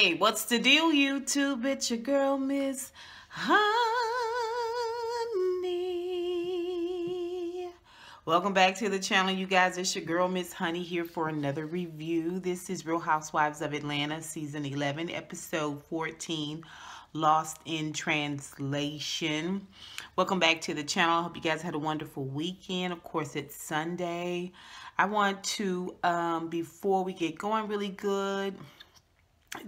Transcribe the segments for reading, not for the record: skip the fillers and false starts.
Hey, what's the deal, YouTube? It's your girl, Miss Honey. Welcome back to the channel, you guys. It's your girl, Miss Honey, here for another review. This is Real Housewives of Atlanta, Season 11, Episode 14, Lost in Translation. Welcome back to the channel. I hope you guys had a wonderful weekend. Of course, it's Sunday. I want to, before we get going really good,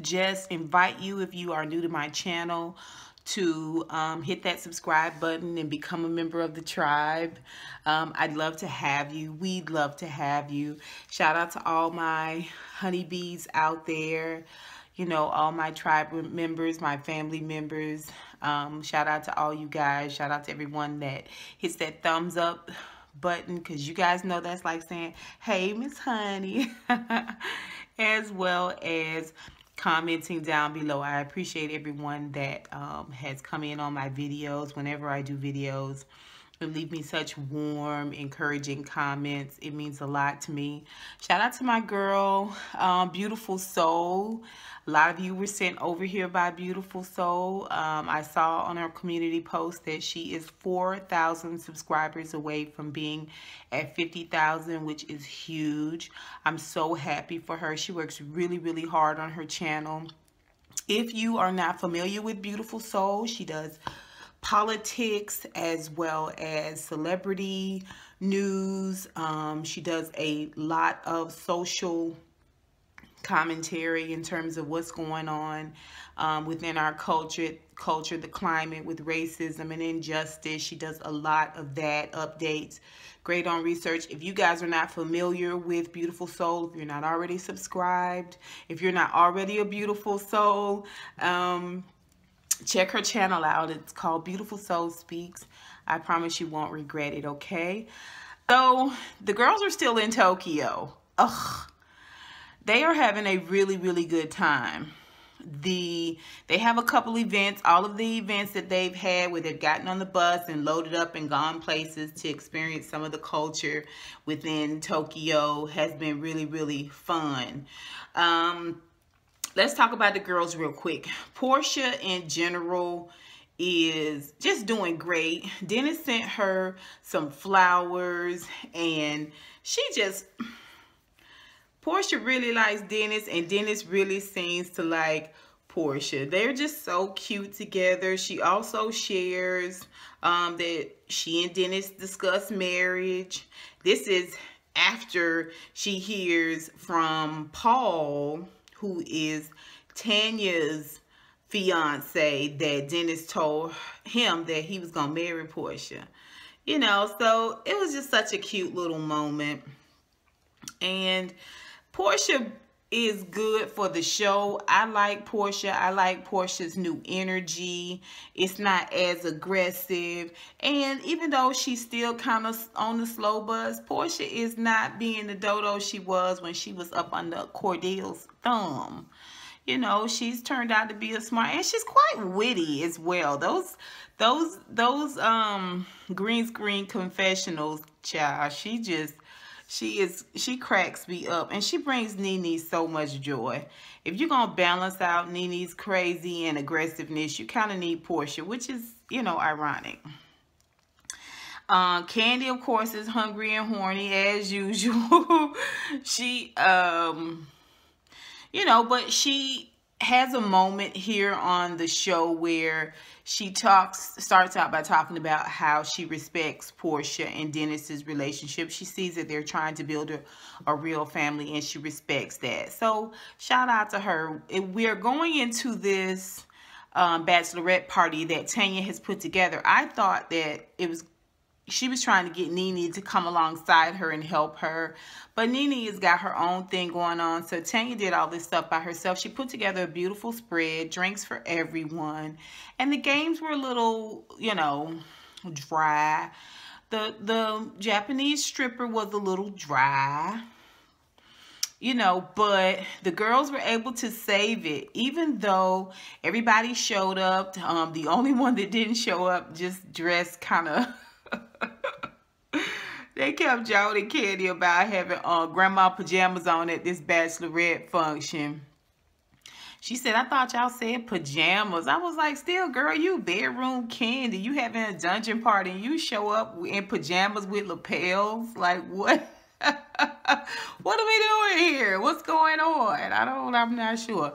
just invite you, if you are new to my channel, to hit that subscribe button and become a member of the tribe. I'd love to have you. We'd love to have you. Shout out to all my honeybees out there. You know, all my tribe members, my family members. Shout out to all you guys. Shout out to everyone that hits that thumbs up button, because you guys know that's like saying, hey, Miss Honey. As well as commenting down below. I appreciate everyone that has come in on my videos. Whenever I do videos, and leave me such warm, encouraging comments. It means a lot to me. Shout out to my girl, Beautiful Soul. A lot of you were sent over here by Beautiful Soul. I saw on her community post that she is 4,000 subscribers away from being at 50,000, which is huge. I'm so happy for her. She works really, really hard on her channel. If you are not familiar with Beautiful Soul, she does politics as well as celebrity news. She does a lot of social commentary in terms of what's going on within our culture, the climate with racism and injustice. She does a lot of that, updates, great on research. If you guys are not familiar with Beautiful Soul, if you're not already subscribed, if you're not already a Beautiful Soul, check her channel out. It's called Beautiful Soul Speaks. I promise you won't regret it, okay? So, the girls are still in Tokyo. Ugh. They are having a really, really good time. They have a couple events. All of the events that they've had where they've gotten on the bus and loaded up and gone places to experience some of the culture within Tokyo has been really, really fun. Let's talk about the girls real quick. Porsha in general is just doing great. Dennis sent her some flowers and Porsha really likes Dennis, and Dennis really seems to like Porsha. They're just so cute together. She also shares that she and Dennis discuss marriage. This is after she hears from Paul, who is Tanya's fiance, that Dennis told him that he was going to marry Porsha. You know, so it was just such a cute little moment. And Porsha is good for the show. I like Porsha. I like Porsha's new energy. It's not as aggressive. And even though she's still kind of on the slow bus, Porsha is not being the dodo she was when she was up under Cordell's thumb. You know, she's turned out to be a smart, and she's quite witty as well. Those green screen confessionals, child, she cracks me up, and she brings Nene so much joy. If you're gonna balance out Nene's crazy and aggressiveness, you kind of need Porsha, which is, you know, ironic. Kandi, of course, is hungry and horny as usual. She you know, but she has a moment here on the show where she starts out by talking about how she respects Porsha and Dennis's relationship. She sees that they're trying to build a real family, and she respects that. So shout out to her. We're going into this bachelorette party that Tanya has put together. I thought that she was trying to get Nene to come alongside her and help her. But Nene has got her own thing going on. So Tanya did all this stuff by herself. She put together a beautiful spread, drinks for everyone. And the games were a little, you know, dry. The Japanese stripper was a little dry. You know, but the girls were able to save it. Even though everybody showed up, the only one that didn't show up just dressed kind of... They kept joking Kandi about having grandma pajamas on at this bachelorette function. She said, I thought y'all said pajamas. I was like, still, girl, you bedroom Kandi. You having a dungeon party and you show up in pajamas with lapels. Like, what? What are we doing here? What's going on? I'm not sure.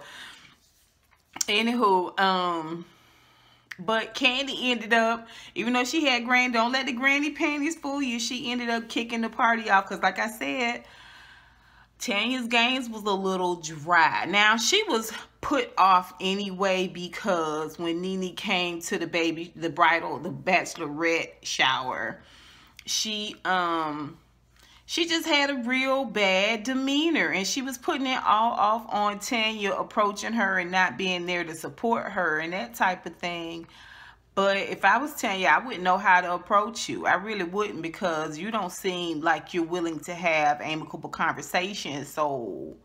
Anywho, but Kandi ended up, even though she had don't let the granny panties fool you, she ended up kicking the party off. Because like I said, Tanya's games was a little dry. Now, she was put off anyway because when Nene came to the bachelorette shower, she just had a real bad demeanor, and she was putting it all off on Tanya approaching her and not being there to support her and that type of thing. But if I was Tanya, I wouldn't know how to approach you. I really wouldn't, because you don't seem like you're willing to have amicable conversations. So,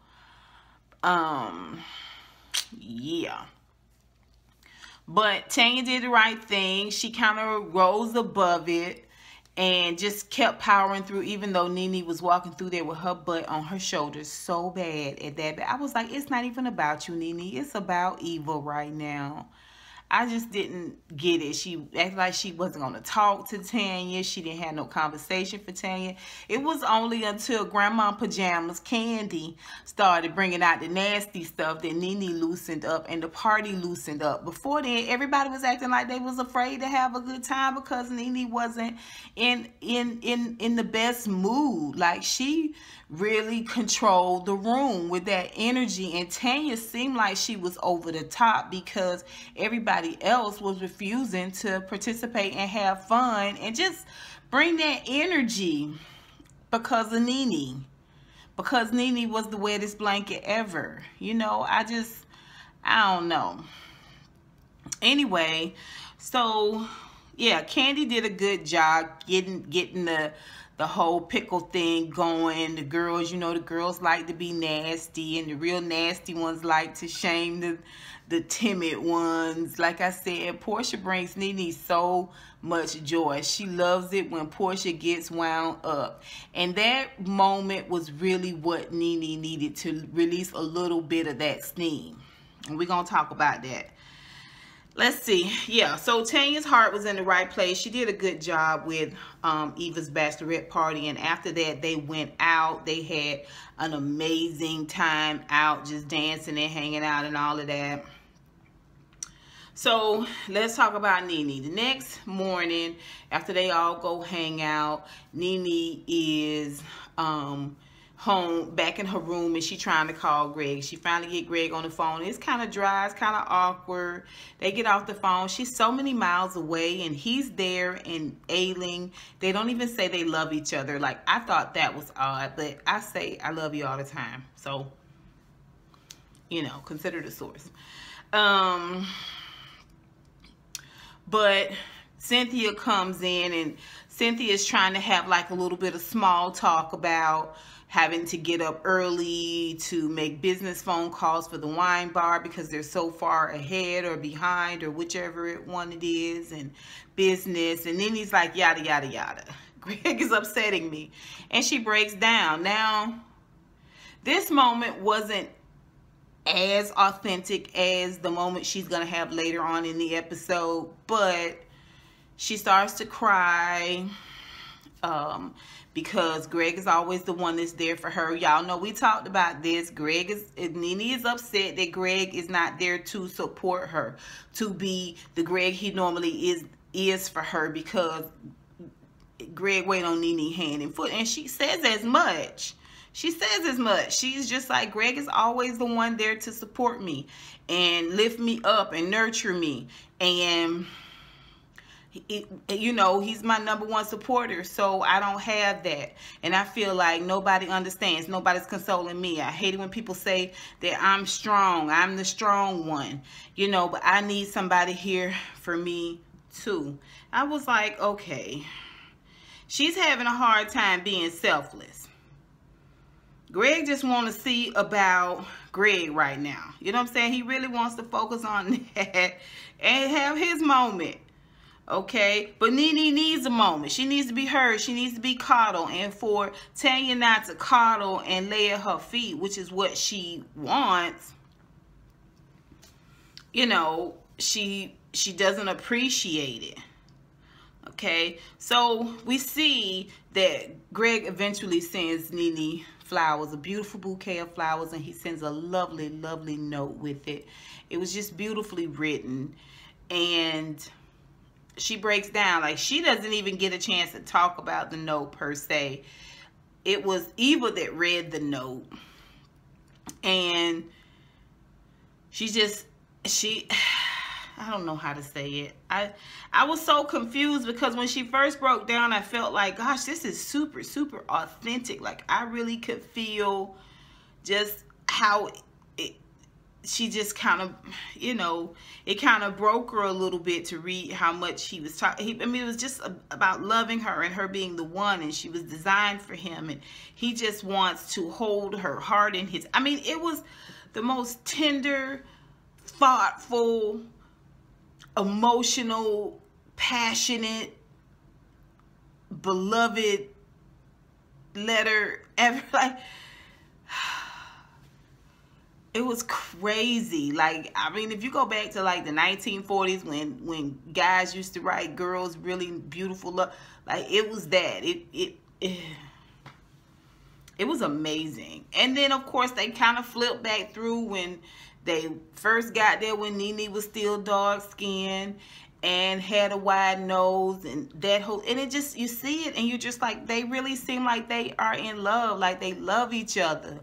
yeah. But Tanya did the right thing. She kind of rose above it and just kept powering through, even though Nene was walking through there with her butt on her shoulders so bad at that. I was like, it's not even about you, Nene. It's about evil right now. I just didn't get it. She acted like she wasn't going to talk to Tanya. She didn't have no conversation for Tanya. It was only until Grandma Pajamas, Kandi, started bringing out the nasty stuff that Nene loosened up and the party loosened up. Before then, everybody was acting like they was afraid to have a good time because Nene wasn't in the best mood. Like, she really controlled the room with that energy, and Tanya seemed like she was over the top because everybody else was refusing to participate and have fun and just bring that energy because of Nene. Because Nene was the wettest blanket ever. You know, I don't know. Anyway, so yeah, Kandi did a good job getting the whole pickle thing going. The girls, you know, the girls like to be nasty, and the real nasty ones like to shame the timid ones. Like I said, Porsha brings Nene so much joy. She loves it when Porsha gets wound up. And that moment was really what Nene needed to release a little bit of that steam. And we're going to talk about that. Let's see. Yeah, so Tanya's heart was in the right place. She did a good job with Eva's bachelorette party. And after that, they went out. They had an amazing time out, just dancing and hanging out and all of that. So let's talk about Nene. The next morning, after they all go hang out, Nene is home, back in her room, and she trying to call Gregg. She finally get Gregg on the phone. It's kind of dry. It's kind of awkward. They get off the phone. She's so many miles away, and he's there and ailing. They don't even say they love each other. Like, I thought that was odd, but I say I love you all the time. So, you know, consider the source. But Cynthia comes in, and Cynthia is trying to have like a little bit of small talk about having to get up early to make business phone calls for the wine bar because they're so far ahead or behind or whichever one it is, and business. And then he's like, yada, yada, yada. Gregg is upsetting me. And she breaks down. Now, this moment wasn't as authentic as the moment she's going to have later on in the episode, but she starts to cry because Gregg is always the one that's there for her. Y'all know we talked about this. Nene is upset that Gregg is not there to support her, to be the Gregg he normally is for her, because Gregg wait on Nene hand and foot, and she says as much. She says as much. She's just like, Gregg is always the one there to support me and lift me up and nurture me. And, you know, he's my #1 supporter. So I don't have that. And I feel like nobody understands. Nobody's consoling me. I hate it when people say that I'm strong. I'm the strong one. You know, but I need somebody here for me too. I was like, okay. She's having a hard time being selfless. Gregg just want to see about Gregg right now. You know what I'm saying? He really wants to focus on that and have his moment. Okay? But Nene needs a moment. She needs to be heard. She needs to be coddled. And for Tanya not to coddle and lay at her feet, which is what she wants, you know, she doesn't appreciate it. Okay, so we see that Gregg eventually sends Nene flowers, a beautiful bouquet of flowers, and he sends a lovely, lovely note with it. It was just beautifully written, and she breaks down. Like, she doesn't even get a chance to talk about the note per se. It was Eva that read the note, and I don't know how to say it. I was so confused because when she first broke down, I felt like, gosh, this is super, super authentic. Like, I really could feel just how she just kind of, you know, it kind of broke her a little bit to read how much he was talking. I mean, it was just about loving her and her being the one, and she was designed for him, and he just wants to hold her heart in his. I mean, it was the most tender, thoughtful, emotional, passionate, beloved letter ever. Like, it was crazy. Like, I mean, if you go back to like the 1940s when guys used to write girls really beautiful love, like, it was that. It was amazing. And then of course they kind of flipped back through when they first got there, when Nene was still dark skinned and had a wide nose, and that whole, and it just, you see it and you're just like, they really seem like they are in love, like they love each other.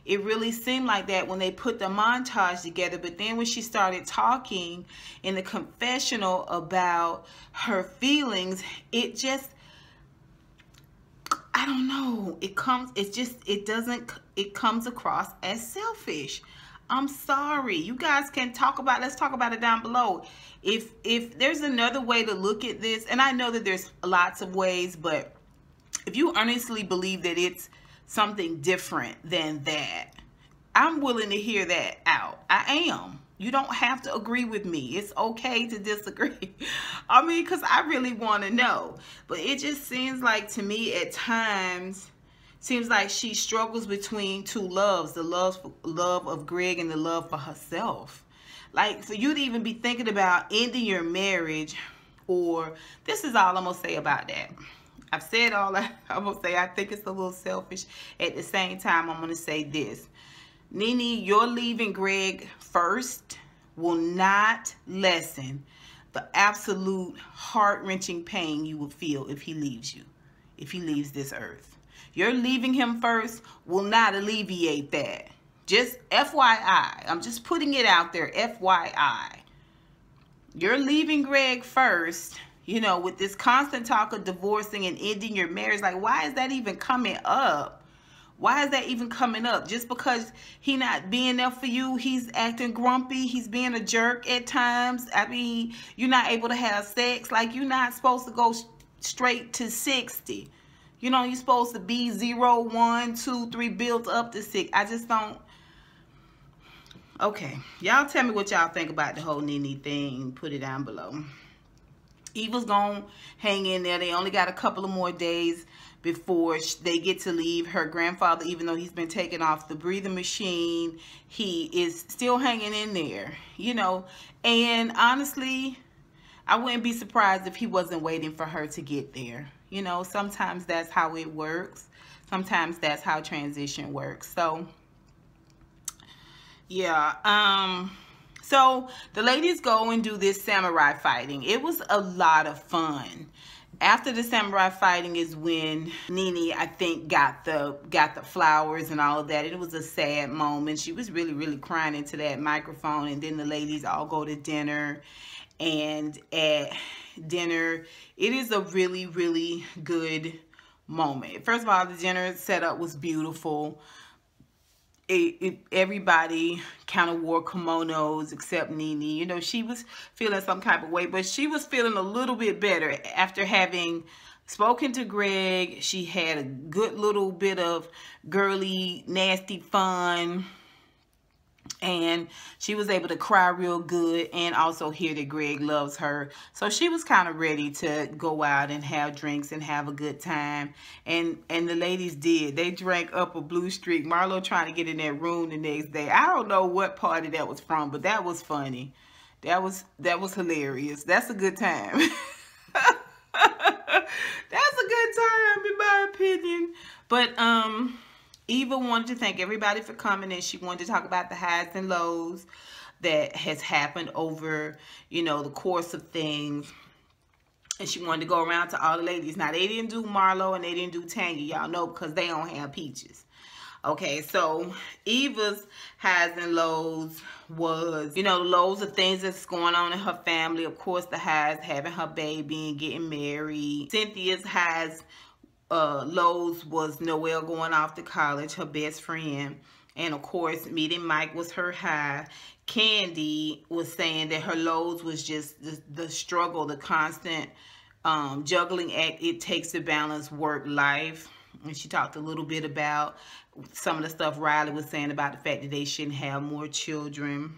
It really seemed like that when they put the montage together. But then when she started talking in the confessional about her feelings, it just, I don't know, it comes across as selfish. I'm sorry. You guys can talk about, let's talk about it down below. If there's another way to look at this, and I know that there's lots of ways, but if you honestly believe that it's something different than that, I'm willing to hear that out. I am. You don't have to agree with me. It's okay to disagree. I mean, because I really want to know. But it just seems like, to me, at times, seems like she struggles between two loves, the love of Gregg and the love for herself. Like, for you to even be thinking about ending your marriage, or, this is all I'm going to say about that. I've said all that. I'm going to say I think it's a little selfish. At the same time, I'm going to say this. Nene, your leaving Gregg first will not lessen the absolute heart-wrenching pain you will feel if he leaves you, if he leaves this earth. Your leaving him first will not alleviate that. Just FYI. I'm just putting it out there, FYI. You're leaving Gregg first, you know, with this constant talk of divorcing and ending your marriage. Like, why is that even coming up? Why is that even coming up? Just because he not being there for you, he's acting grumpy, he's being a jerk at times. I mean, you're not able to have sex. Like, you're not supposed to go straight to 60. You know, you're supposed to be 0, 1, 2, 3, built up to 6. I just don't. Okay. Y'all tell me what y'all think about the whole Nene thing. Put it down below. Eva's gonna hang in there. They only got a couple of more days before they get to leave. Her grandfather, even though he's been taken off the breathing machine, he is still hanging in there, you know. And honestly, I wouldn't be surprised if he wasn't waiting for her to get there. You know, sometimes that's how it works. Sometimes that's how transition works. So, yeah. So the ladies go and do this samurai fighting. It was a lot of fun. After the samurai fighting is when Nene, I think, got the flowers and all of that. It was a sad moment. She was really, really crying into that microphone. And then the ladies all go to dinner. And at dinner, it is a really, really good moment. First of all, the dinner setup was beautiful. Everybody kind of wore kimonos except Nene. You know, she was feeling some type of way, but she was feeling a little bit better after having spoken to Gregg. She had a good little bit of girly, nasty fun, and she was able to cry real good and also hear that Gregg loves her. So she was kind of ready to go out and have drinks and have a good time. And the ladies did. They drank up a blue streak. Marlo trying to get in that room the next day. I don't know what party that was from, but that was funny. That was hilarious. That's a good time. That's a good time in my opinion. But Eva wanted to thank everybody for coming, and she wanted to talk about the highs and lows that has happened over, you know, the course of things. And she wanted to go around to all the ladies. Now, they didn't do Marlo and they didn't do Tanya, y'all know, because they don't have peaches. Okay, so Eva's highs and lows was, you know, lows of things that's going on in her family. Of course, the highs, having her baby and getting married. Cynthia's highs, lows was Noelle going off to college, her best friend. And of course, meeting Mike was her high. Kandi was saying that her lows was just the struggle, the constant juggling act it takes to balance work life. And she talked a little bit about some of the stuff Riley was saying about the fact that they shouldn't have more children.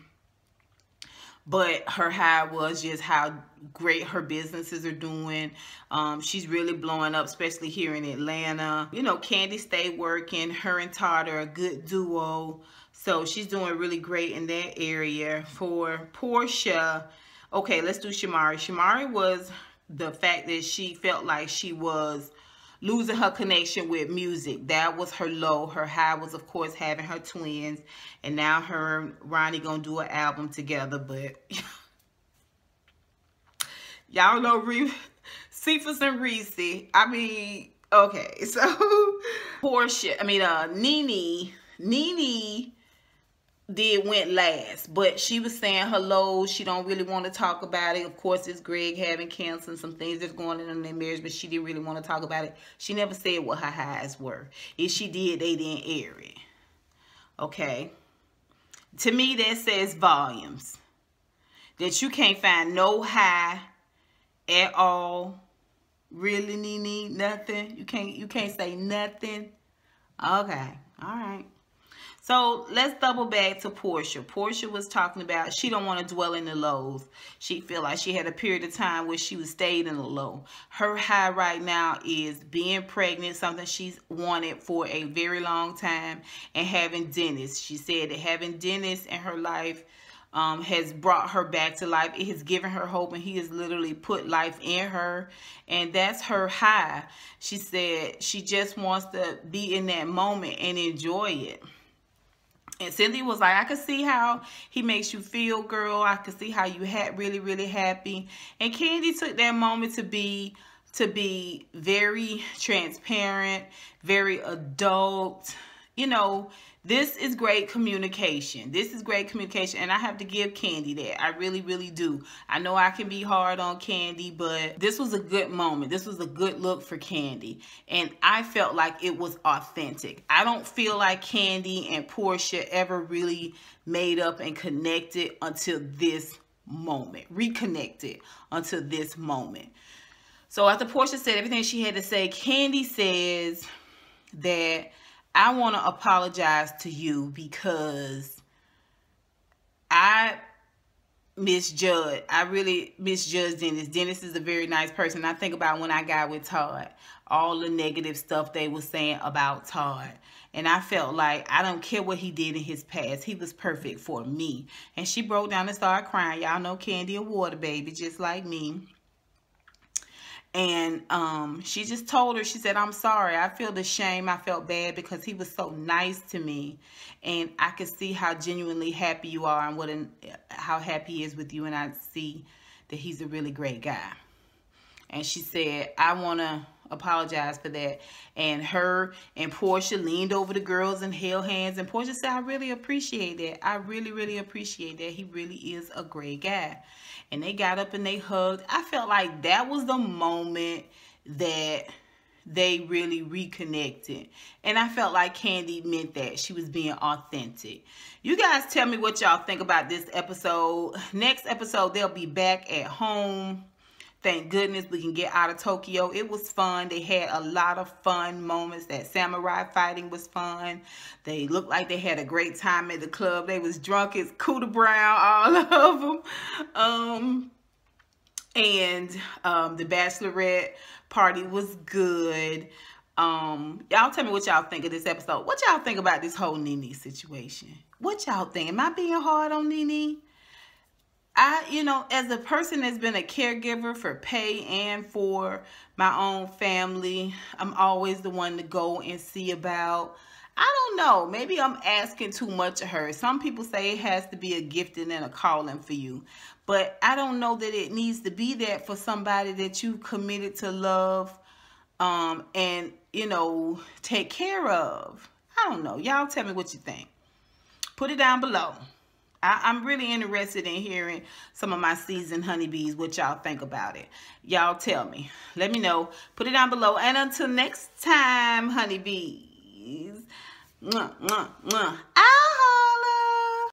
But her high was just how great her businesses are doing. She's really blowing up, especially here in Atlanta. You know, Kandi stayed working. Her and Todd are a good duo. So she's doing really great in that area. For Porsha, okay, let's do Shamari. Shamari was the fact that she felt like she was losing her connection with music. That was her low. Her high was, of course, having her twins. And now her and Ronnie gonna do an album together. But y'all know Cephas and Reese. I mean, okay. So Porsha, Nene went last, but she was saying her lows. She don't really want to talk about it. Of course, it's Gregg having cancer and some things that's going on in their marriage, but she didn't really want to talk about it. She never said what her highs were. If she did, they didn't air it. Okay. To me, that says volumes. That you can't find no high at all. Really, Nene? Nothing? You can't say nothing? Okay. All right. So let's double back to Porsha. Porsha was talking about she don't want to dwell in the lows. She feel like she had a period of time where she was stayed in the low. Her high right now is being pregnant, something she's wanted for a very long time, and having Dennis. She said that having Dennis in her life has brought her back to life. It has given her hope, and he has literally put life in her, and that's her high. She said she just wants to be in that moment and enjoy it. And Cynthia was like, I could see how he makes you feel, girl. I could see how you had really, really happy. And Kandi took that moment to be very transparent, very adult. You know, this is great communication. This is great communication. And I have to give Kandi that. I really, really do. I know I can be hard on Kandi, but this was a good moment. This was a good look for Kandi. And I felt like it was authentic. I don't feel like Kandi and Porsha ever really made up and connected until this moment. Reconnected until this moment. So after Porsha said everything she had to say, Kandi says that I want to apologize to you because I misjudged. I really misjudged Dennis. Dennis is a very nice person. I think about when I got with Todd, all the negative stuff they were saying about Todd. And I felt like I don't care what he did in his past. He was perfect for me. And she broke down and started crying. Y'all know Kandi a water baby, just like me. And she just told her, she said, I'm sorry. I feel the shame. I felt bad because he was so nice to me. And I could see how genuinely happy you are and how happy he is with you. And I see that he's a really great guy. And she said, I want to apologize for that. And her and Porsha leaned over the girls and held hands. And Porsha said, I really appreciate that. I really, really appreciate that. He really is a great guy. And they got up and they hugged. I felt like that was the moment that they really reconnected. And I felt like Kandi meant that. She was being authentic. You guys tell me what y'all think about this episode. Next episode, they'll be back at home. Thank goodness we can get out of Tokyo. It was fun. They had a lot of fun moments. That samurai fighting was fun. They looked like they had a great time at the club. They was drunk as Cooter Brown, all of them. And the bachelorette party was good. Y'all tell me what y'all think of this episode. What y'all think about this whole Nene situation? What y'all think? Am I being hard on Nene? you know, as a person that's been a caregiver for Pay and for my own family, I'm always the one to go and see about. I don't know. Maybe I'm asking too much of her. Some people say it has to be a gifting and a calling for you. But I don't know that it needs to be that for somebody that you committed to love and, you know, take care of. I don't know. Y'all tell me what you think. Put it down below. I'm really interested in hearing some of my seasoned honeybees, what y'all think about it. Y'all tell me. Let me know. Put it down below. And until next time, honeybees. Mwah, mwah, mwah.